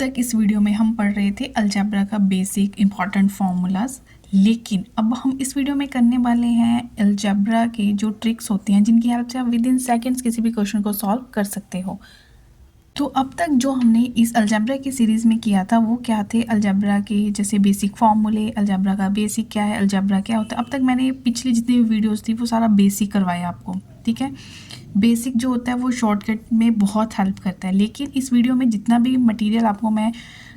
तक इस वीडियो में हम पढ़ रहे थे अलजेब्रा का बेसिक इंपॉर्टेंट फॉर्मूलाज, लेकिन अब हम इस वीडियो में करने वाले हैं अलजेब्रा के जो ट्रिक्स होती हैं जिनकी हेल्प से आप विद इन सेकेंड्स किसी भी क्वेश्चन को सॉल्व कर सकते हो। तो अब तक जो हमने इस अलजेब्रा की सीरीज़ में किया था वो क्या थे, अलजेब्रा के जैसे बेसिक फॉर्मूले, अलजेब्रा का बेसिक क्या है, अलजेब्रा क्या होता है। अब तक मैंने पिछली जितनी भी वीडियोस थी वो सारा बेसिक करवाया आपको, ठीक है। बेसिक जो होता है वो शॉर्टकट में बहुत हेल्प करता है, लेकिन इस वीडियो में जितना भी मटेरियल आपको मैं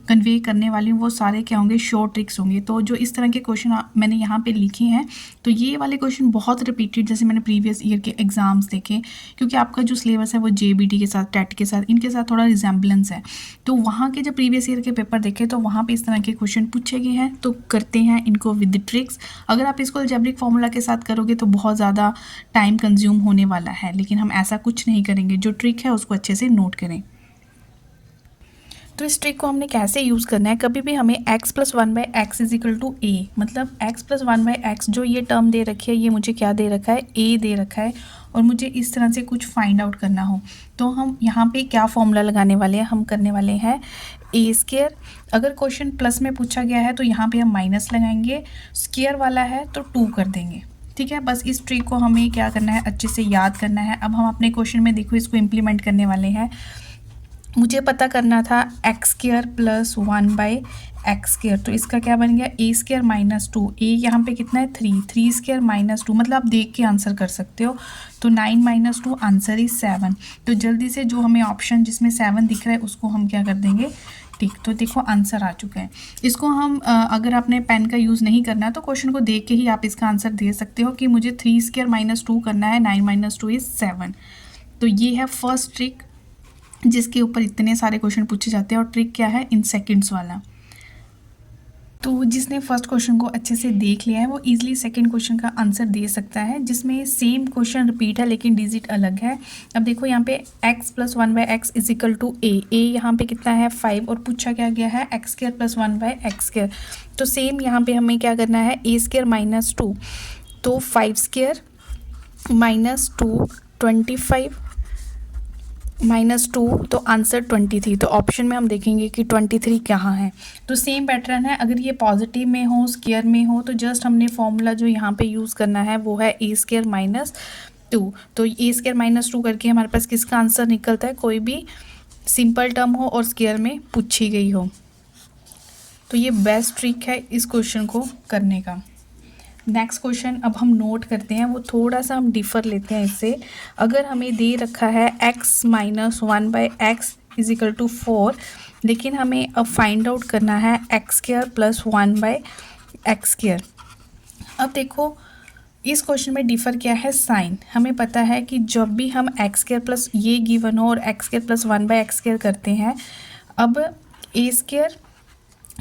कन्वे करने वाली हूँ वो सारे क्या होंगे, शॉर्ट ट्रिक्स होंगे। तो जो इस तरह के क्वेश्चन मैंने यहाँ पे लिखे हैं, तो ये वाले क्वेश्चन बहुत रिपीटेड, जैसे मैंने प्रीवियस ईयर के एग्जाम्स देखे, क्योंकि आपका जो सिलेबस है वो जेबीटी के साथ, टेट के साथ, इनके साथ थोड़ा रिजेम्बलेंस है। तो वहाँ के जब प्रीवियस ईयर के पेपर देखे तो वहाँ पे इस तरह के क्वेश्चन पूछे गए हैं। तो करते हैं इनको विद ट्रिक्स। अगर आप इसको अलजेब्रिक फार्मूला के साथ करोगे तो बहुत ज़्यादा टाइम कंज्यूम होने वाला है, लेकिन हम ऐसा कुछ नहीं करेंगे। जो ट्रिक है उसको अच्छे से नोट करें। तो इस ट्रिक को हमने कैसे यूज़ करना है, कभी भी हमें x + 1/x = a, मतलब x + 1/x जो ये टर्म दे रखी है, ये मुझे क्या दे रखा है, a दे रखा है, और मुझे इस तरह से कुछ फाइंड आउट करना हो तो हम यहाँ पे क्या फॉर्मूला लगाने वाले हैं, हम करने वाले हैं a²। अगर क्वेश्चन प्लस में पूछा गया है तो यहाँ पे हम माइनस लगाएंगे, स्क्वायर वाला है तो 2 कर देंगे, ठीक है। बस इस ट्रिक को हमें क्या करना है, अच्छे से याद करना है। अब हम अपने क्वेश्चन में देखो इसको इम्प्लीमेंट करने वाले हैं। मुझे पता करना था x² + 1/x², तो इसका क्या बन गया, a² - 2। a यहाँ पे कितना है, 3, 3² - 2, मतलब आप देख के आंसर कर सकते हो। तो 9 - 2 आंसर इज 7। तो जल्दी से जो हमें ऑप्शन जिसमें 7 दिख रहा है उसको हम क्या कर देंगे, ठीक। तो देखो आंसर आ चुका है। इसको हम अगर आपने पेन का यूज़ नहीं करना तो क्वेश्चन को देख के ही आप इसका आंसर दे सकते हो कि मुझे 3² - 2 करना है, 9 - 2 इज 7। तो ये है फर्स्ट ट्रिक जिसके ऊपर इतने सारे क्वेश्चन पूछे जाते हैं, और ट्रिक क्या है, इन सेकंड्स वाला। तो जिसने फर्स्ट क्वेश्चन को अच्छे से देख लिया है वो इजीली सेकंड क्वेश्चन का आंसर दे सकता है, जिसमें सेम क्वेश्चन रिपीट है लेकिन डिजिट अलग है। अब देखो यहाँ पे x + 1/x = a यहाँ पे कितना है, 5, और पूछा क्या गया है x² + 1/x²। तो सेम यहाँ पे हमें क्या करना है, a² - 2, तो 5² - 2 25 -2, तो आंसर 23। तो ऑप्शन में हम देखेंगे कि 23 कहाँ है। तो सेम पैटर्न है, अगर ये पॉजिटिव में हो, स्क्वायर में हो, तो जस्ट हमने फॉर्मूला जो यहाँ पे यूज़ करना है वो है a² - 2। तो a² - 2 करके हमारे पास किसका आंसर निकलता है, कोई भी सिंपल टर्म हो और स्क्वायर में पूछी गई हो। तो ये बेस्ट ट्रिक है इस क्वेश्चन को करने का। नेक्स्ट क्वेश्चन अब हम नोट करते हैं, वो थोड़ा सा हम डिफ़र लेते हैं इससे। अगर हमें दे रखा है x - 1/x = 4, लेकिन हमें अब फाइंड आउट करना है x² + 1/x²। अब देखो इस क्वेश्चन में डिफ़र क्या है, साइन। हमें पता है कि जब भी हम x² + ये गिवन हो और x² + 1/x² करते हैं, अब a²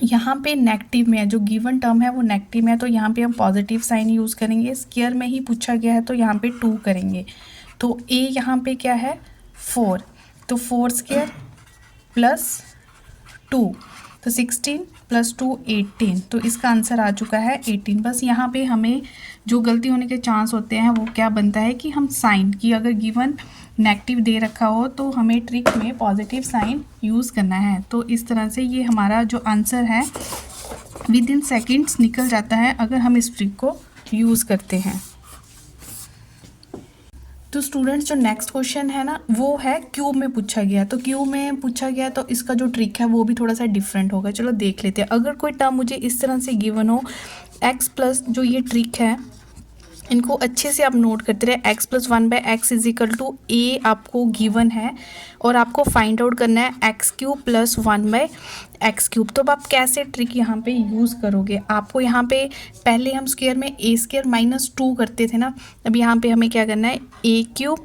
यहाँ पे नेगेटिव में है, जो गिवन टर्म है वो नेगेटिव में है, तो यहाँ पे हम पॉजिटिव साइन यूज़ करेंगे। स्क्वायर में ही पूछा गया है तो यहाँ पे 2 करेंगे। तो a यहाँ पे क्या है, 4, तो 4² + 2, तो 16 + 2 18, तो इसका आंसर आ चुका है 18। बस यहाँ पे हमें जो गलती होने के चांस होते हैं वो क्या बनता है कि हम साइन की, अगर गिवन नेगेटिव दे रखा हो तो हमें ट्रिक में पॉजिटिव साइन यूज़ करना है। तो इस तरह से ये हमारा जो आंसर है विद इन सेकेंड्स निकल जाता है अगर हम इस ट्रिक को यूज़ करते हैं। तो स्टूडेंट्स जो नेक्स्ट क्वेश्चन है ना वो है क्यूब में पूछा गया। तो क्यूब में पूछा गया तो इसका जो ट्रिक है वो भी थोड़ा सा डिफरेंट होगा। चलो देख लेते हैं। अगर कोई टर्म मुझे इस तरह से गिवन हो, x प्लस, जो ये ट्रिक है इनको अच्छे से आप नोट करते रहे। x + 1/x = a आपको गिवन है और आपको फाइंड आउट करना है x³ + 1/x³। तो अब आप कैसे ट्रिक यहाँ पे यूज़ करोगे, आपको यहाँ पे पहले हम स्क्वायर में a² - 2 करते थे ना, अब यहाँ पे हमें क्या करना है, a³,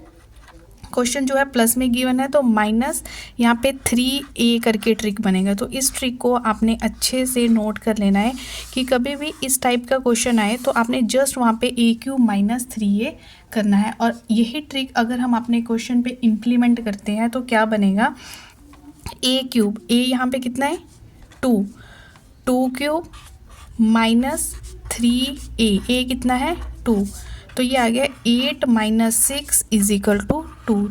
क्वेश्चन जो है प्लस में गिवन है तो माइनस यहाँ पे 3a करके ट्रिक बनेगा। तो इस ट्रिक को आपने अच्छे से नोट कर लेना है कि कभी भी इस टाइप का क्वेश्चन आए तो आपने जस्ट वहाँ पे a³ - 3a करना है। और यही ट्रिक अगर हम अपने क्वेश्चन पे इम्प्लीमेंट करते हैं तो क्या बनेगा, a³, a यहाँ पे कितना है 2, 2³ - 3a, a कितना है 2, तो ये आ गया 8 - 6 = 2।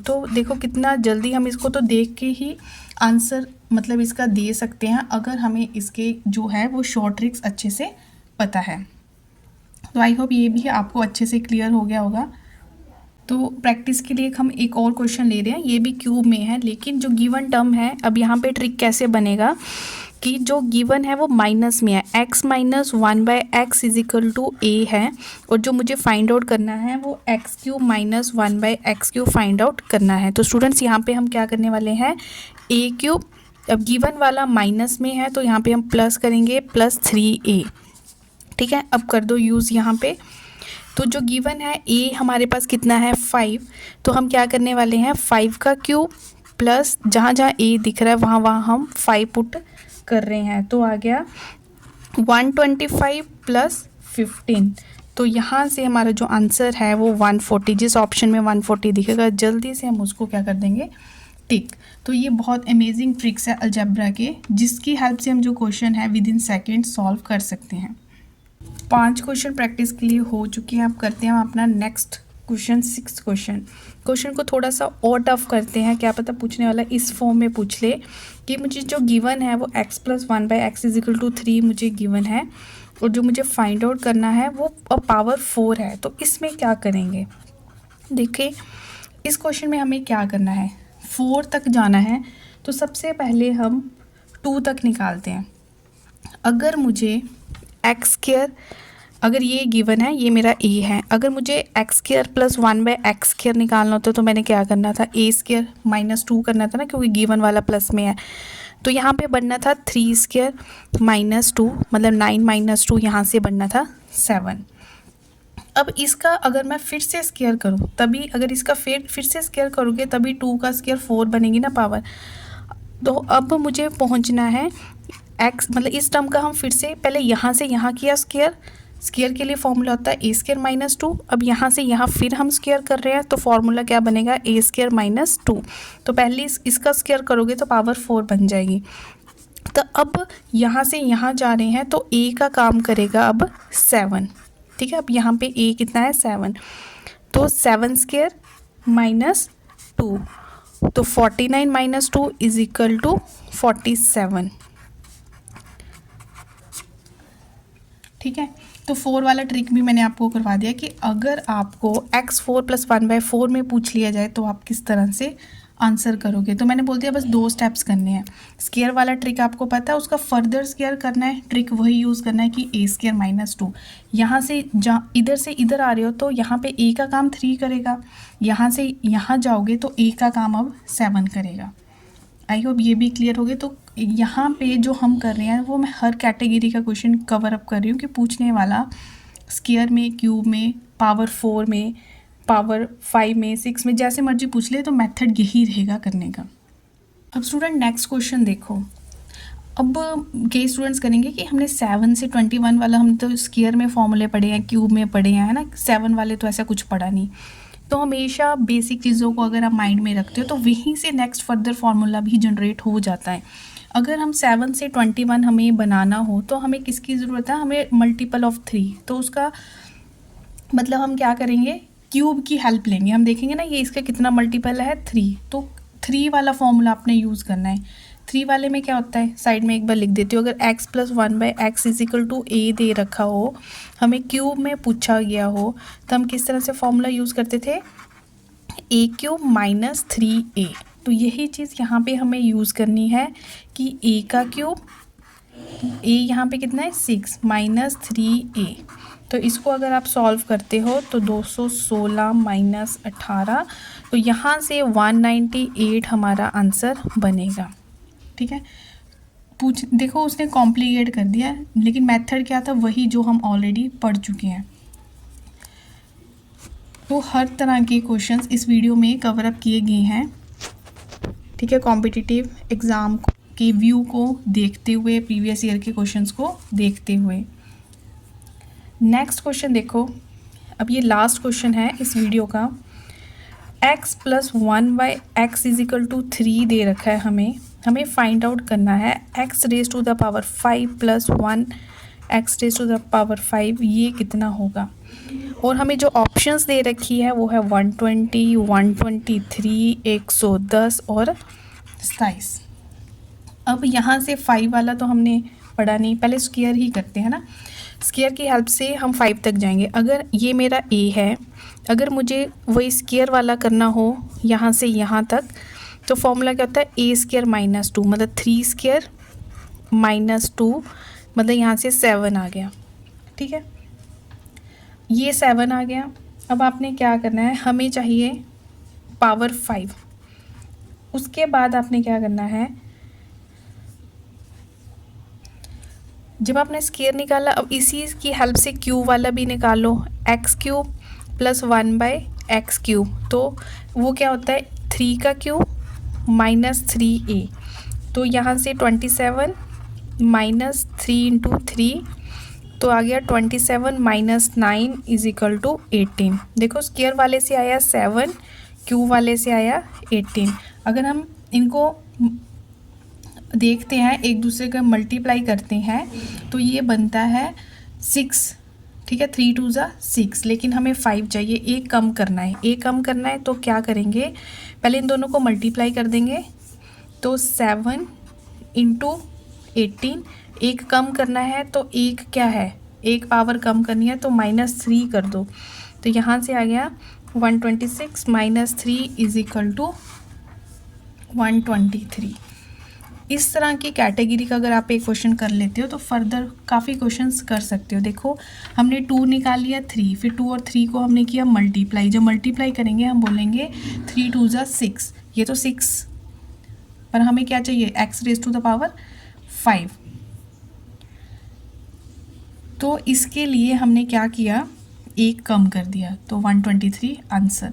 तो देखो कितना जल्दी हम इसको तो देख के ही आंसर मतलब इसका दे सकते हैं अगर हमें इसके जो है वो शॉर्ट ट्रिक्स अच्छे से पता है। तो आई होप ये भी आपको अच्छे से क्लियर हो गया होगा। तो प्रैक्टिस के लिए हम एक और क्वेश्चन ले रहे हैं, ये भी क्यूब में है, लेकिन जो गिवन टर्म है, अब यहाँ पे ट्रिक कैसे बनेगा कि जो गिवन है वो माइनस में है, x minus 1/x is equal to a है, और जो मुझे फाइंड आउट करना है वो x³ minus 1/x³ find out करना है। तो स्टूडेंट्स यहाँ पे हम क्या करने वाले हैं, a³, अब गिवन वाला माइनस में है तो यहाँ पे हम प्लस करेंगे +3a। ठीक है, अब कर दो यूज़ यहाँ पे। तो जो गिवन है a हमारे पास कितना है 5, तो हम क्या करने वाले हैं 5 का क्यूब प्लस जहाँ जहाँ a दिख रहा है वहाँ वहाँ हम 5 पुट कर रहे हैं, तो आ गया 125 + 15। तो यहाँ से हमारा जो आंसर है वो 140, जिस ऑप्शन में 140 दिखेगा जल्दी से हम उसको क्या कर देंगे, टिक। तो ये बहुत अमेजिंग ट्रिक्स है अलजेब्रा के, जिसकी हेल्प से हम जो क्वेश्चन है विद इन सेकेंड सॉल्व कर सकते हैं। 5 क्वेश्चन प्रैक्टिस के लिए हो चुके हैं। अब करते हैं हम अपना नेक्स्ट क्वेश्चन, 6 क्वेश्चन को थोड़ा सा और टफ करते हैं, क्या पता पूछने वाला इस फॉर्म में पूछ ले कि मुझे जो गिवन है वो x + 1/x = 3 मुझे गिवन है, और जो मुझे फाइंड आउट करना है वो पावर 4 है। तो इसमें क्या करेंगे, देखिए इस क्वेश्चन में हमें क्या करना है, 4 तक जाना है। तो सबसे पहले हम 2 तक निकालते हैं। अगर मुझे x², अगर ये गिवन है, ये मेरा a है, अगर मुझे x² + 1/x² निकालना होता तो मैंने क्या करना था, a² - 2 करना था ना, क्योंकि गिवन वाला प्लस में है। तो यहाँ पे बनना था 3² - 2, मतलब 9 - 2, यहाँ से बनना था 7। अब इसका अगर मैं फिर से स्क्वायर करूँ तभी, अगर इसका फिर से स्क्वायर करोगे तभी 2 का स्क्वायर 4 बनेगी ना पावर। तो अब मुझे पहुँचना है x, मतलब इस टर्म का हम फिर से पहले यहाँ से यहाँ किया स्क्वायर के लिए फॉर्मूला होता है a² - 2। अब यहाँ से यहाँ फिर हम स्क्वायर कर रहे हैं तो फॉर्मूला क्या बनेगा, a² - 2। तो पहले इसका स्क्वायर करोगे तो पावर 4 बन जाएगी। तो अब यहाँ से यहाँ जा रहे हैं तो a का काम करेगा अब 7। ठीक है, अब यहाँ पे a कितना है 7, तो 7² - 2, तो 49 - 2 = 47। ठीक है, तो 4 वाला ट्रिक भी मैंने आपको करवा दिया कि अगर आपको x4 + 1/4 में पूछ लिया जाए तो आप किस तरह से आंसर करोगे। तो मैंने बोल दिया बस 2 स्टेप्स करने हैं। स्क्वायर वाला ट्रिक आपको पता है, उसका फर्दर स्क्वायर करना है, ट्रिक वही यूज़ करना है कि a² - 2। यहाँ से इधर से इधर आ रहे हो तो यहाँ पे a का काम 3 करेगा, यहाँ से यहाँ जाओगे तो a का काम अब 7 करेगा। आई होप ये भी क्लियर हो गए। तो यहाँ पे जो हम कर रहे हैं वो मैं हर कैटेगरी का क्वेश्चन कवर अप कर रही हूँ कि पूछने वाला स्क्वायर में, क्यूब में, पावर 4 में, पावर 5 में, 6 में, जैसे मर्जी पूछ ले, तो मेथड यही रहेगा करने का। अब स्टूडेंट नेक्स्ट क्वेश्चन देखो। अब कई स्टूडेंट्स करेंगे कि हमने 7 से 21 वाला, हम तो स्क्वायर में फॉर्मूले पढ़े हैं, क्यूब में पढ़े हैं, है ना, 7 वाले तो ऐसा कुछ पढ़ा नहीं। तो हमेशा बेसिक चीज़ों को अगर आप माइंड में रखते हो तो वहीं से नेक्स्ट फर्दर फार्मूला भी जनरेट हो जाता है। अगर हम 7 से 21 हमें बनाना हो तो हमें किसकी ज़रूरत है, हमें मल्टीपल ऑफ 3। तो उसका मतलब हम क्या करेंगे, क्यूब की हेल्प लेंगे। हम देखेंगे ना ये इसका कितना मल्टीपल है 3, तो 3 वाला फॉर्मूला आपने यूज़ करना है। 3 वाले में क्या होता है, साइड में एक बार लिख देती हूँ। अगर x + 1/x = a दे रखा हो, हमें क्यूब में पूछा गया हो, तो हम किस तरह से फॉर्मूला यूज़ करते थे, a³ - 3a। तो यही चीज़ यहाँ पे हमें यूज़ करनी है कि a का क्यूब, a यहाँ पे कितना है 6 - 3a। तो इसको अगर आप सॉल्व करते हो तो 216 - 18, तो यहाँ से 198 हमारा आंसर बनेगा। ठीक है, देखो उसने कॉम्प्लिकेट कर दिया, लेकिन मेथड क्या था, वही जो हम ऑलरेडी पढ़ चुके हैं। तो हर तरह के क्वेश्चंस इस वीडियो में कवर अप किए गए हैं। ठीक है, कॉम्पिटिटिव एग्ज़ाम के व्यू को देखते हुए, प्रीवियस ईयर के क्वेश्चंस को देखते हुए। नेक्स्ट क्वेश्चन देखो, अब ये लास्ट क्वेश्चन है इस वीडियो का। x + 1/x = 3 दे रखा है, हमें फाइंड आउट करना है x⁻⁵ + 1x⁻⁵ ये कितना होगा। और हमें जो ऑप्शंस दे रखी है वो है 120, 123, 110 और 27। अब यहाँ से 5 वाला तो हमने पढ़ा नहीं, पहले स्क्वायर ही करते हैं ना। स्क्वायर की हेल्प से हम 5 तक जाएंगे। अगर ये मेरा a है, अगर मुझे वही स्क्वायर वाला करना हो यहाँ से यहाँ तक, तो फॉर्मूला क्या होता है, a स्क्वायर माइनस 2, मतलब 3 स्क्वायर माइनस 2, मतलब यहाँ से 7 आ गया। ठीक है, ये 7 आ गया। अब आपने क्या करना है, हमें चाहिए पावर 5। उसके बाद आपने क्या करना है, जब आपने स्क्वायर निकाला, अब इसी की हेल्प से क्यूब वाला भी निकालो, एक्स क्यूब प्लस 1/x³। तो वो क्या होता है, 3 का क्यूब माइनस 3a। तो यहाँ से 27 माइनस 3 इंटू 3, तो आ गया 27 माइनस 9 इज इक्वल टू 18। देखो स्क्वायर वाले से आया 7, क्यूब वाले से आया 18। अगर हम इनको देखते हैं, एक दूसरे का मल्टीप्लाई करते हैं, तो ये बनता है 6। ठीक है, 3 2 ज़ा 6, लेकिन हमें 5 चाहिए, एक कम करना है। एक कम करना है तो क्या करेंगे, पहले इन दोनों को मल्टीप्लाई कर देंगे, तो 7 इंटू 18। एक कम करना है तो एक क्या है, एक पावर कम करनी है तो -3 कर दो। तो यहाँ से आ गया 126 माइनस 3 इज इक्वल टू 123। इस तरह की कैटेगरी का अगर आप एक क्वेश्चन कर लेते हो तो फर्दर काफ़ी क्वेश्चंस कर सकते हो। देखो हमने 2 निकाल लिया 3, फिर 2 और 3 को हमने किया मल्टीप्लाई। जब मल्टीप्लाई करेंगे हम बोलेंगे 3 2 ज़ा 6, ये तो 6, पर हमें क्या चाहिए, x⁻⁵ तो इसके लिए हमने क्या किया, एक कम कर दिया, तो 123 आंसर।